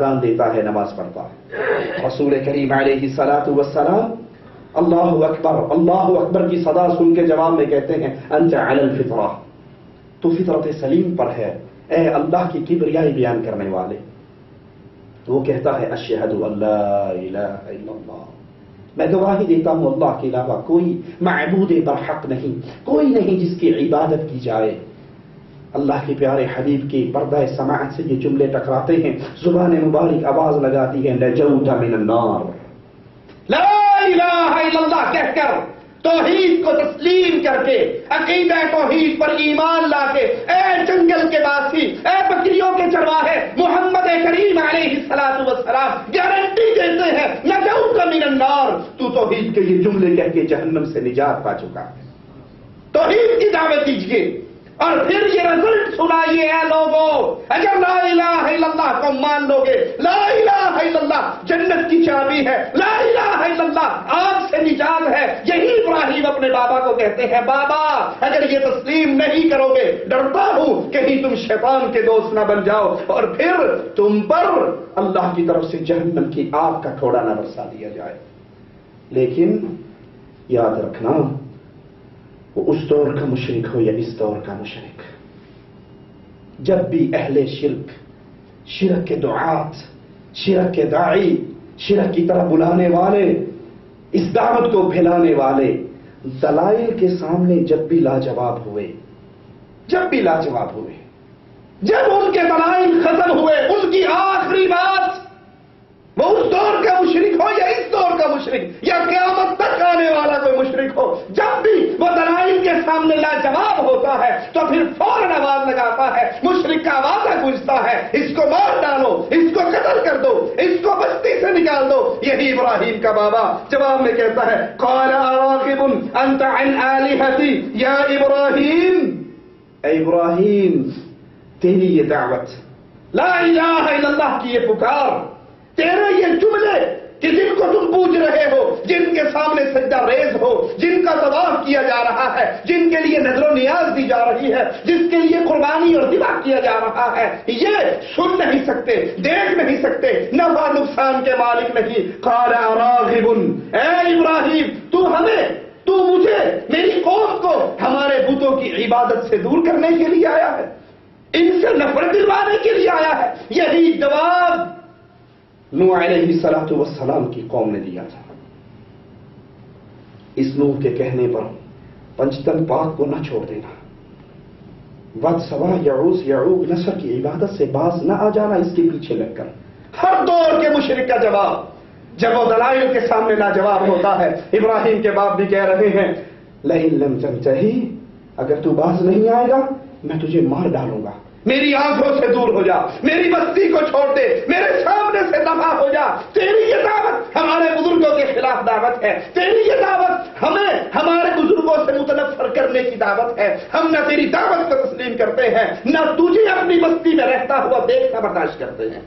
کان دیتا ہے نماز پڑھتا ہے۔ رسول کریم علیہ الصلوۃ والسلام اللہ اکبر کی صدا سن کے جواب میں کہتے ہیں انت علی الفطرہ، تو فطرت سلیم پر ہے اے اللہ کی کبریائی بیان کرنے والے۔ تو وہ کہتا ہے اشہد ان لا الہ الا اللہ، میں گواہی دیتا ہوں اللہ کے علاوہ کوئی معبود برحق نہیں، کوئی نہیں جس کی عبادت کی جائے۔ اللہ کے پیارے حبیب کی پردہ سماعت سے یہ جملے ٹکراتے ہیں، زبان مبارک آواز لگاتی ہے نجوت من النار، لا الہ الا اللہ کہہ کر توحید کو تسلیم کر کے عقیدہ توحید پر ایمان لا کے اے جنگل کے باسی، اے بکریوں کے چرواہے، محمد کریم علیہ الصلوۃ والسلام گارنٹی دیتے ہیں نجوت من النار، تو توحید کے یہ جملے کہہ کے جہنم سے نجات پا چکا ہے۔ توحید کی دعوت دیجیے اور پھر یہ رزلٹ سنائیے اے لوگوں، اگر لا الہ الا اللہ کو مان لو گے، لا الہ الا اللہ جنت کی چابی ہے، لا الہ الا اللہ آگ سے نجات ہے۔ یہی ابراہیم اپنے بابا کو کہتے ہیں بابا اگر یہ تسلیم نہیں کرو گے ڈرتا ہوں کہیں تم شیطان کے دوست نہ بن جاؤ اور پھر تم پر اللہ کی طرف سے جہنم کی آگ کا کھوڑا نہ برسا دیا جائے۔ لیکن یاد رکھنا وہ اس دور کا مشرک ہو یا اس دور کا مشرک، جب بھی اہل شرک، شرک کے دعات، شرک کے داعی، شرک کی طرف بلانے والے، اس دعوت کو پھیلانے والے دلائل کے سامنے جب بھی لاجواب ہوئے، جب ان کے دلائل ختم ہوئے، ان کی آخری بات، وہ اس دور کا مشرک ہو یا اس دور کا مشرک یا قیامت تک آنے والا کوئی مشرک ہو، جب بھی وہ دلائل کے سامنے لاجواب ہوتا ہے تو پھر فوراً آواز لگاتا ہے، مشرک کا آواز گونجتا ہے، اس کو مار ڈالو، اس کو قتل کر دو، اس کو بستی سے نکال دو۔ یہی ابراہیم کا بابا جواب میں کہتا ہے قال اراغب انت عن آلہتی یا ابراہیم، اے ابراہیم تیری یہ دعوت، لا الہ الا اللہ کی یہ پکار، تیرے یہ جملے کہ جن کو تم پوچھ رہے ہو، جن کے سامنے سجدہ ریز ہو، جن کا طواف کیا جا رہا ہے، جن کے لیے نذر و نیاز دی جا رہی ہے، جس کے لیے قربانی اور ذبح کیا جا رہا ہے، یہ سن نہیں سکتے، دیکھ نہیں سکتے، نفع نقصان کے مالک نہیں۔ قال راغب، اے ابراہیم تو مجھے میری قوم کو ہمارے بتوں کی عبادت سے دور کرنے کے لیے آیا ہے، ان سے نفرت دلوانے کے لیے آیا ہے۔ یہی جواب نوح علیہ الصلوۃ والسلام کی قوم نے دیا تھا۔ اس نوح کے کہنے پر پنجتن پاک کو نہ چھوڑ دینا، ود سوا یعوس یعوق نصر کی عبادت سے باز نہ آ جانا اس کے پیچھے لگ کر۔ ہر دور کے مشرک کا جواب جب وہ دلائل کے سامنے لاجواب ہوتا ہے، ابراہیم کے باپ بھی کہہ رہے ہیں لئن لم تنتہی، اگر تو باز نہیں آئے گا میں تجھے مار ڈالوں گا، میری آنکھوں سے دور ہو جا، میری بستی کو چھوڑ دے، میرے سامنے سے دفع ہو جا۔ تیری یہ دعوت ہمارے بزرگوں کے خلاف دعوت ہے، تیری یہ دعوت ہمیں ہمارے بزرگوں سے متنفر کرنے کی دعوت ہے، ہم نہ تیری دعوت کو تسلیم کرتے ہیں نہ تجھے اپنی بستی میں رہتا ہوا دیکھنا برداشت کرتے ہیں۔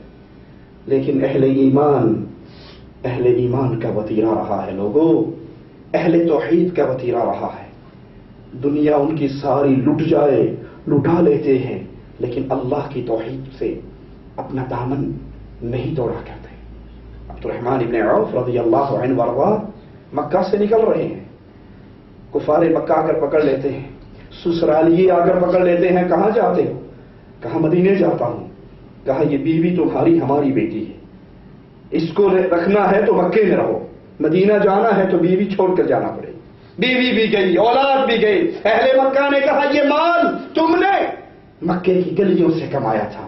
لیکن اہل ایمان کا وتیرہ رہا ہے لوگوں، اہل توحید کا وتیرہ رہا ہے۔ دنیا ان کی ساری لٹ جائے لٹا لیتے ہیں، لیکن اللہ کی توحید سے اپنا دامن نہیں توڑا کرتے۔ عبد الرحمن ابن عوف رضی اللہ عنہ وارضاہ مکہ سے نکل رہے ہیں، کفار مکہ آ کر پکڑ لیتے ہیں، سسرالیے آ کر پکڑ لیتے ہیں، کہاں جاتے ہو؟ کہا مدینے جاتا ہوں۔ کہا یہ بیوی تمہاری ہماری بیٹی ہے، اس کو رکھنا ہے تو مکے میں رہو، مدینہ جانا ہے تو بیوی چھوڑ کر جانا پڑے۔ بیوی بھی گئی، اولاد بھی گئی۔ اہل مکہ نے کہا یہ مال تم نے مکے کی گلیوں سے کمایا تھا،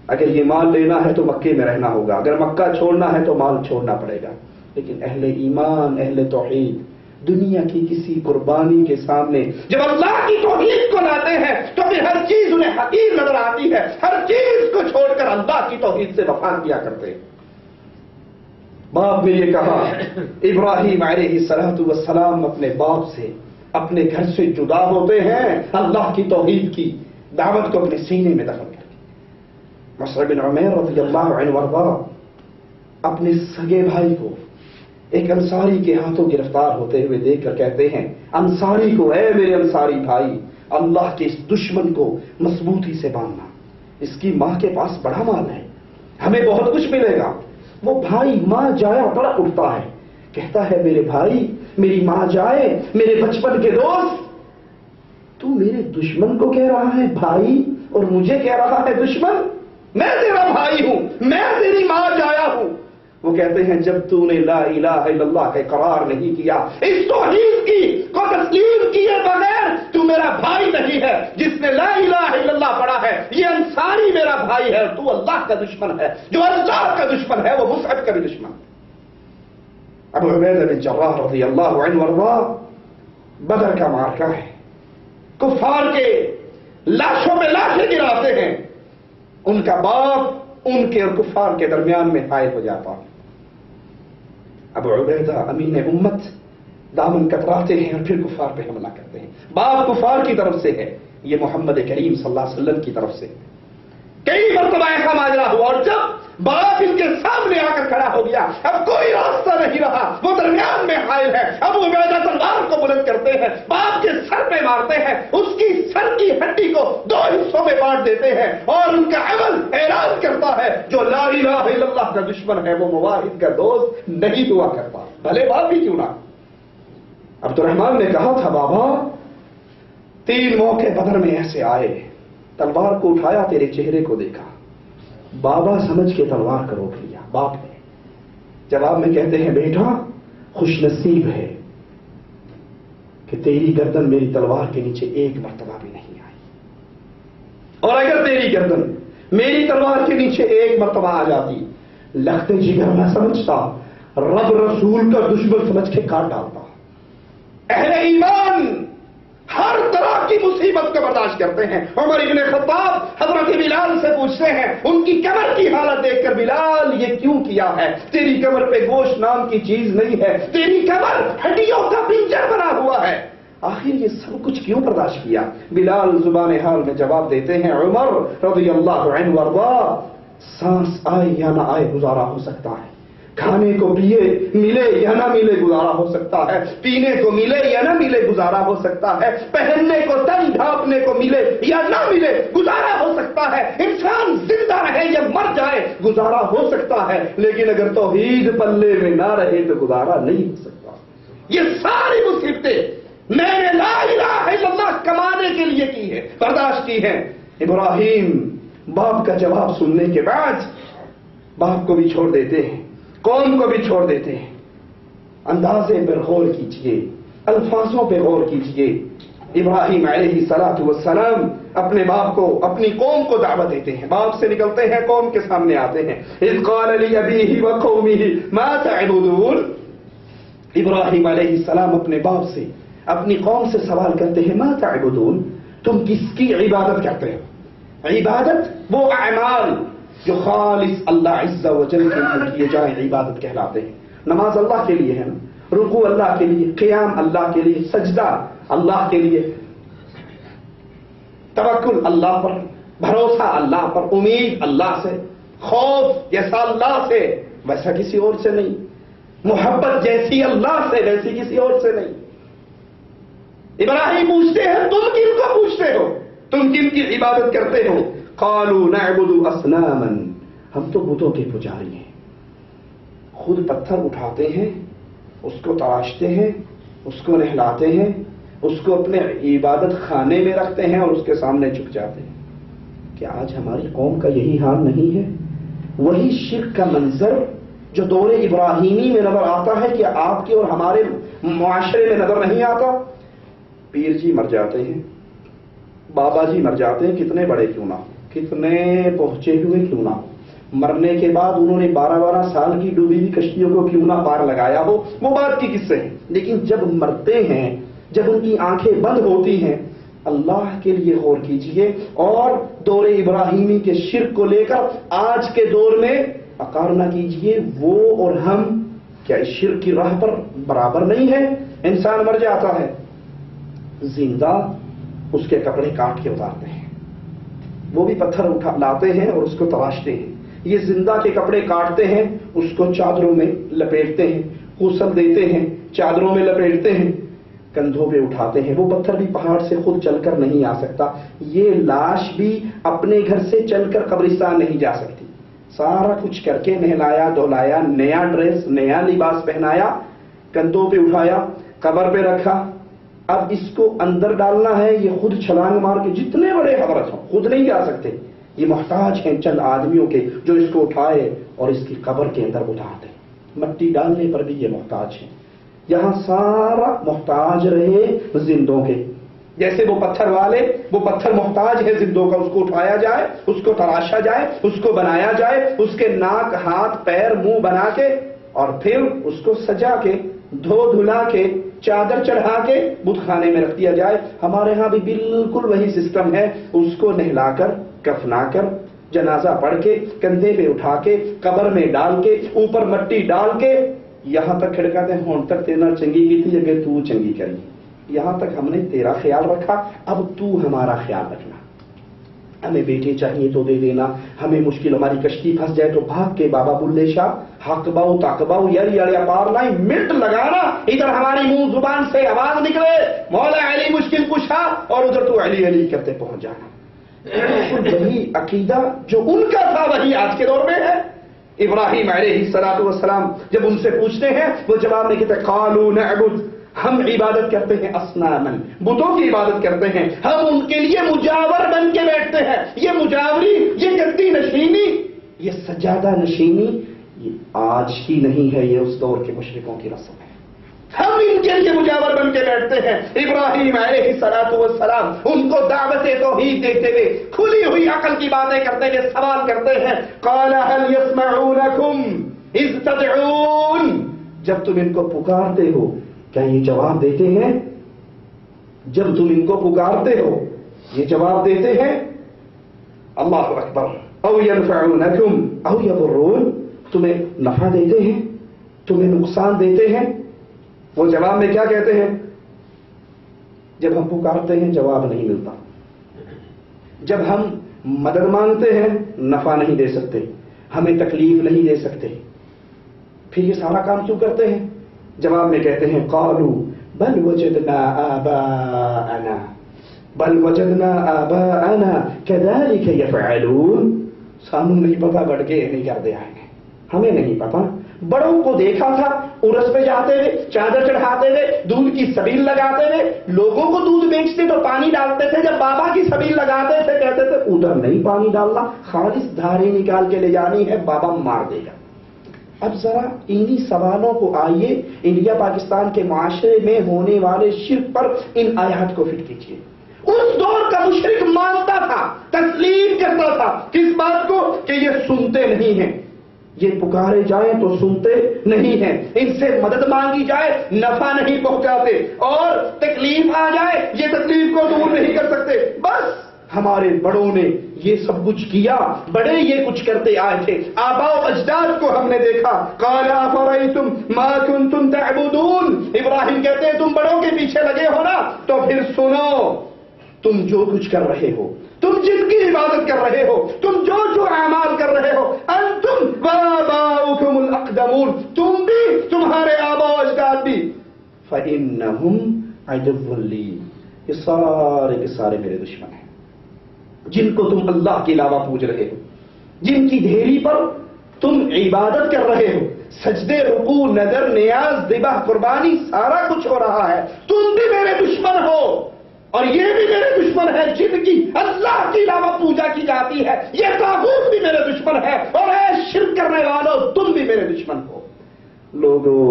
اگر یہ مال لینا ہے تو مکے میں رہنا ہوگا، اگر مکہ چھوڑنا ہے تو مال چھوڑنا پڑے گا۔ لیکن اہل ایمان، اہل توحید دنیا کی کسی قربانی کے سامنے جب اللہ کی توحید کو لاتے ہیں تو پھر ہر چیز انہیں حقیر نظر آتی ہے، ہر چیز کو چھوڑ کر اللہ کی توحید سے وفا کیا کرتے ہیں۔ باپ نے یہ کہا، ابراہیم علیہ الصلوۃ والسلام اپنے باپ سے، اپنے گھر سے جدا ہوتے ہیں اللہ کی توحید کی دعوت کو اپنے سینے میں دفن کر کے۔ مصعب بن عمیر رضی اللہ عنہ وارضاہ اپنے سگے بھائی کو ایک انصاری کے ہاتھوں گرفتار ہوتے ہوئے دیکھ کر کہتے ہیں انصاری کو، اے میرے انصاری بھائی، اللہ کے اس دشمن کو مضبوطی سے باندھنا، اس کی ماں کے پاس بڑا مال ہے، ہمیں بہت کچھ ملے گا. وہ بھائی ماں جایا تڑپ اٹھتا ہے, کہتا ہے میرے بھائی, میری ماں جائے, میرے بچپن کے دوست, تو میرے دشمن کو کہہ رہا ہے بھائی اور مجھے کہہ رہا ہے دشمن؟ میں تیرا بھائی ہوں, میں تیری ماں جایا ہوں. وہ کہتے ہیں جب تو نے لا الہ الا اللہ کا اقرار نہیں کیا, اس توحید کی کو تسلیم کیے بغیر تو میرا بھائی نہیں ہے. جس نے لا الہ الا اللہ پڑھا ہے یہ انصاری میرا بھائی ہے, تو اللہ کا دشمن ہے. جو اللہ کا دشمن ہے وہ مصعب کا بھی دشمن. ابو عبیدہ بن جراح رضی اللہ عنہ وارضاہ, بدر کا معرکہ ہے, کفار کے لاشوں پہ لاشیں گراتے ہیں, ان کا باپ ان کے اور کفار کے درمیان میں حائل ہو جاتا ہے. ابو عبیدہ امین امت دامن کتراتے ہیں اور پھر کفار پہ حملہ کرتے ہیں. باپ کفار کی طرف سے ہے, یہ محمد کریم صلی اللہ علیہ وسلم کی طرف سے. کئی مرتبہ ایسا ماجرا ہوا, اور جب باپ ان کے سامنے آ کر کھڑا ہو گیا, اب کوئی راستہ نہیں رہا, وہ درمیان میں حائل ہے. ابو عبیدہ تلوار کو بلند کرتے ہیں, باپ کے سر پہ مارتے ہیں, اس کی سر کی ہڈی کو 2 حصوں میں بانٹ دیتے ہیں, اور ان کا عمل اعلان کرتا ہے جو لا الہ الا اللہ کا دشمن ہے وہ مواحد کا دوست نہیں ہوا کرتا, بھلے باپ ہی کیوں نہ. عبد الرحمن نے کہا تھا بابا 3 موقع بدر میں ایسے آئے, تلوار کو اٹھایا تیرے چہرے کو دیکھا, بابا سمجھ کے تلوار کا روک لیا. باپ نے جواب میں کہتے ہیں بیٹا خوش نصیب ہے کہ تیری گردن میری تلوار کے نیچے ایک مرتبہ بھی نہیں آئی, اور اگر تیری گردن میری تلوار کے نیچے ایک مرتبہ آ جاتی, لخت جگر میں سمجھتا رب رسول کا دشمن سمجھ کے کاٹ ڈالتا. اہل ایمان ہر طرح کی مصیبت کو برداشت کرتے ہیں. عمر ابن خطاب حضرت بلال سے پوچھتے ہیں, ان کی کمر کی حالت دیکھ کر, بلال یہ کیوں کیا ہے؟ تیری کمر پہ گوشت نام کی چیز نہیں ہے, تیری کمر ہڈیوں کا پنجر بنا ہوا ہے, آخر یہ سب کچھ کیوں برداشت کیا؟ بلال زبان حال میں جواب دیتے ہیں, عمر رضی اللہ عنہ وارضاہ, سانس آئے یا نہ آئے گزارا ہو سکتا ہے, کھانے کو پیے ملے یا نہ ملے گزارا ہو سکتا ہے, پینے کو ملے یا نہ ملے گزارا ہو سکتا ہے, پہننے کو تن ڈھانپنے کو ملے یا نہ ملے گزارا ہو سکتا ہے, انسان زندہ رہے یا مر جائے گزارا ہو سکتا ہے, لیکن اگر توحید پلے میں نہ رہے تو گزارا نہیں ہو سکتا. یہ ساری مصیبتیں میں نے لا الہ الا اللہ کمانے کے لیے کی ہے, برداشت کی ہیں. ابراہیم باپ کا جواب سننے کے بعد باپ کو بھی چھوڑ دیتے ہیں, قوم کو بھی چھوڑ دیتے ہیں. اندازے پر غور کیجئے, الفاظوں پہ غور کیجئے. ابراہیم علیہ السلام اپنے باپ کو, اپنی قوم کو دعوت دیتے ہیں, باپ سے نکلتے ہیں, قوم کے سامنے آتے ہیں. اذ قال لأبیہ وقومہ ما تعبدون, ابراہیم علیہ السلام اپنے باپ سے, اپنی قوم سے سوال کرتے ہیں, ما تعبدون, تم کس کی عبادت کرتے ہو؟ عبادت وہ اعمال جو خالص اللہ عز و جل کے لیے کیے جائیں عبادت کہلاتے ہیں. نماز اللہ کے لیے ہے نا, رکوع اللہ کے لیے, قیام اللہ کے لیے, سجدہ اللہ کے لیے, توکل اللہ پر, بھروسہ اللہ پر, امید اللہ سے, خوف جیسا اللہ سے ویسا کسی اور سے نہیں, محبت جیسی اللہ سے ویسی کسی اور سے نہیں. ابراہیم پوچھتے ہیں تم کن کو پوچھتے ہو, تم کن کی عبادت کرتے ہو؟ قالوا نعبد اصناما, ہم تو بتوں کے پجاری ہیں. خود پتھر اٹھاتے ہیں, اس کو تراشتے ہیں, اس کو نہلاتے ہیں, اس کو اپنے عبادت خانے میں رکھتے ہیں اور اس کے سامنے جھک جاتے ہیں. کیا آج ہماری قوم کا یہی حال نہیں ہے؟ وہی شرک کا منظر جو دور ابراہیمی میں نظر آتا ہے کہ آپ کے اور ہمارے معاشرے میں نظر نہیں آتا. پیر جی مر جاتے ہیں, بابا جی مر جاتے ہیں, کتنے بڑے کیوں نہ ہو, کتنے پہنچے ہوئے کیوں نہ ہو, مرنے کے بعد انہوں نے 12 سال کی ڈوبی ہوئی کشتیوں کو کیوں نہ پار لگایا ہو, وہ بات کی قصے ہیں. لیکن جب مرتے ہیں, جب ان کی آنکھیں بند ہوتی ہیں, اللہ کے لیے غور کیجئے اور دور ابراہیمی کے شرک کو لے کر آج کے دور میں مقارنہ کیجئے. وہ اور ہم کیا اس شرک کی راہ پر برابر نہیں ہے؟ انسان مر جاتا ہے, زندہ اس کے کپڑے کاٹ کے اتارتے ہیں, وہ بھی پتھر اٹھا لاتے ہیں اور اس کو تراشتے ہیں. یہ زندہ کے کپڑے کاٹتے ہیں, اس کو چادروں میں لپیٹتے ہیں, غسل دیتے ہیں, چادروں میں لپیٹتے ہیں, کندھوں پہ اٹھاتے ہیں. وہ پتھر بھی پہاڑ سے خود چل کر نہیں آ سکتا, یہ لاش بھی اپنے گھر سے چل کر قبرستان نہیں جا سکتی. سارا کچھ کر کے نہلایا دھلایا، نیا ڈریس نیا لباس پہنایا، کندھوں پہ اٹھایا، قبر پہ رکھا، اب اس کو اندر ڈالنا ہے، یہ خود چھلانگ مار کے، جتنے بڑے حضرت ہوں خود نہیں جا سکتے، یہ محتاج ہیں چند آدمیوں کے جو اس کو اٹھائے اور اس کی قبر کے اندر اتار دیں، مٹی ڈالنے پر بھی یہ محتاج ہیں۔ یہاں سارا محتاج رہے زندوں کے، جیسے وہ پتھر والے، وہ پتھر محتاج ہے زندوں کا، اس کو اٹھایا جائے، اس کو تراشا جائے، اس کو بنایا جائے، اس کے ناک ہاتھ پیر منہ بنا کے اور پھر اس کو سجا کے دھو دھلا کے چادر چڑھا کے بت خانے میں رکھ دیا جائے۔ ہمارے ہاں بھی بالکل وہی سسٹم ہے، اس کو نہلا کر کفنا کر جنازہ پڑھ کے کندھے پہ اٹھا کے قبر میں ڈال کے اوپر مٹی ڈال کے یہاں تک کھڑکاتے ہیں، ہون تک تیرا چنگی کی تھی اگر تو چنگی کری، یہاں تک ہم نے تیرا خیال رکھا، اب تو ہمارا خیال رکھنا، ہمیں بیٹے چاہیے تو دے دینا، ہمیں مشکل ہماری کشتی پھنس جائے تو بھاگ کے بابا بلے شاہ حق باؤ تاک باؤ یری اڑیا پار لائیں منٹ لگانا، ادھر ہماری منہ زبان سے آواز نکلے مولا علی مشکل کشا اور ادھر تو علی علی کرتے پہنچ جانا۔ وہی عقیدہ جو ان کا تھا وہی آج کے دور میں ہے۔ ابراہیم علیہ السلام جب ان سے پوچھتے ہیں وہ جواب میں کہتے ہیں قالوا نعبد، ہم عبادت کرتے ہیں اسنامن، بتوں کی عبادت کرتے ہیں، ہم ان کے لیے مجاور بن کے بیٹھتے ہیں۔ یہ مجاوری، یہ گدی نشینی، یہ سجادہ نشینی یہ آج کی نہیں ہے، یہ اس دور کے مشرکوں کی رسم ہے، ہم ان کے لیے مجاور بن کے بیٹھتے ہیں۔ ابراہیم علیہ السلام ان کو دعوت توحید دیتے ہوئے کھلی ہوئی عقل کی باتیں کرتے ہوئے سوال کرتے ہیں قال هل يسمعونكم اذ تدعون، جب تم ان کو پکارتے ہو کیا یہ جواب دیتے ہیں؟ جب تم ان کو پکارتے ہو یہ جواب دیتے ہیں؟ اللہ اکبر۔ او ينفعونكم او يضرون، تمہیں نفع دیتے ہیں، تمہیں نقصان دیتے ہیں؟ وہ جواب میں کیا کہتے ہیں؟ جب ہم پکارتے ہیں جواب نہیں ملتا، جب ہم مدد مانگتے ہیں نفع نہیں دے سکتے، ہمیں تکلیف نہیں دے سکتے، پھر یہ سارا کام کیوں کرتے ہیں؟ جواب میں کہتے ہیں قالوا بل وجدنا آباءنا بل وجدنا آباءنا كذلك يفعلون، سانو نہیں پتا بڑھ کے نہیں کرتے آئے ہیں، ہمیں نہیں پتا، بڑوں کو دیکھا تھا عرس پہ جاتے ہوئے چادر چڑھاتے ہوئے دودھ کی سبیل لگاتے ہوئے، لوگوں کو دودھ بیچتے تو پانی ڈالتے تھے، جب بابا کی سبیل لگاتے تھے کہتے تھے ادھر نہیں پانی ڈالنا، خالص دھاریں نکال کے لے جانی ہے، بابا مار دے گا۔ اب ذرا انہی سوالوں کو آئیے انڈیا پاکستان کے معاشرے میں ہونے والے شرک پر ان آیات کو فٹ کیجیے۔ اس دور کا مشرک مانتا تھا، تسلیم کرتا تھا کس بات کو کہ یہ سنتے نہیں ہیں، یہ پکارے جائیں تو سنتے نہیں ہیں، ان سے مدد مانگی جائے نفع نہیں پہنچاتے، اور تکلیف آ جائے یہ تکلیف کو دور نہیں کر سکتے۔ بس ہمارے بڑوں نے یہ سب کچھ کیا، بڑے یہ کچھ کرتے آئے تھے، آباء و اجداد کو ہم نے دیکھا۔ قال افرأيتم ما كنتم تعبدون، ابراہیم کہتے ہیں تم بڑوں کے پیچھے لگے ہو نا، تو پھر سنو، تم جو کچھ کر رہے ہو، تم جن کی عبادت کر رہے ہو، تم جو جو اعمال کر رہے ہو، انتم وآباؤکم الاقدمون، تم بھی تمہارے آباء و اجداد بھی، فإنهم عدو لی، یہ سارے کے سارے میرے دشمن ہیں، جن کو تم اللہ کے علاوہ پوج رہے ہو، جن کی ڈھیری پر تم عبادت کر رہے ہو، سجدے رکوع نذر نیاز ذبح قربانی سارا کچھ ہو رہا ہے، تم بھی میرے دشمن ہو، اور یہ بھی میرے دشمن ہے جن کی اللہ کے علاوہ پوجا کی جاتی ہے، یہ طاغوت بھی میرے دشمن ہے، اور اے شرک کرنے والوں تم بھی میرے دشمن ہو۔ لوگوں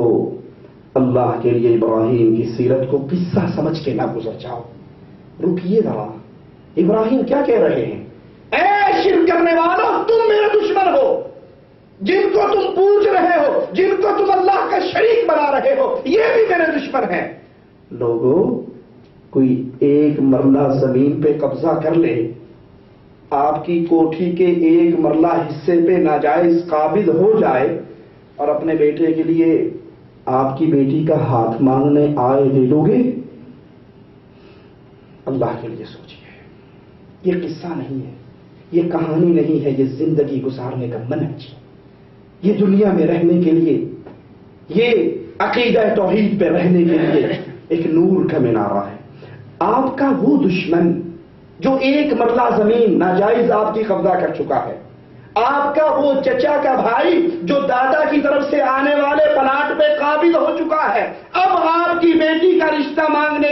اللہ کے لیے ابراہیم کی سیرت کو قصہ سمجھ کے نہ گزر جاؤ، رکیے ذرا، ابراہیم کیا کہہ رہے ہیں؟ اے شرک کرنے والوں تم میرے دشمن ہو، جن کو تم پوج رہے ہو، جن کو تم اللہ کا شریک بنا رہے ہو، یہ بھی میرے دشمن ہیں۔ لوگوں کوئی ایک مرلہ زمین پہ قبضہ کر لے، آپ کی کوٹھی کے ایک مرلہ حصے پہ ناجائز قابض ہو جائے اور اپنے بیٹے کے لیے آپ کی بیٹی کا ہاتھ مانگنے آئے، دے دو گے؟ اللہ کے لیے سوچیے، یہ قصہ نہیں ہے، یہ کہانی نہیں ہے، یہ زندگی گزارنے کا منہج، یہ دنیا میں رہنے کے لیے، یہ عقیدہ توحید پہ رہنے کے لیے ایک نور کا مینارہ ہے۔ آپ کا وہ دشمن جو ایک مرلہ زمین ناجائز آپ کی قبضہ کر چکا ہے، آپ کا وہ چچا کا بھائی جو دادا کی طرف سے آنے والے پلاٹ پہ قابض ہو چکا ہے، اب آپ کی بیٹی کا رشتہ مانگنے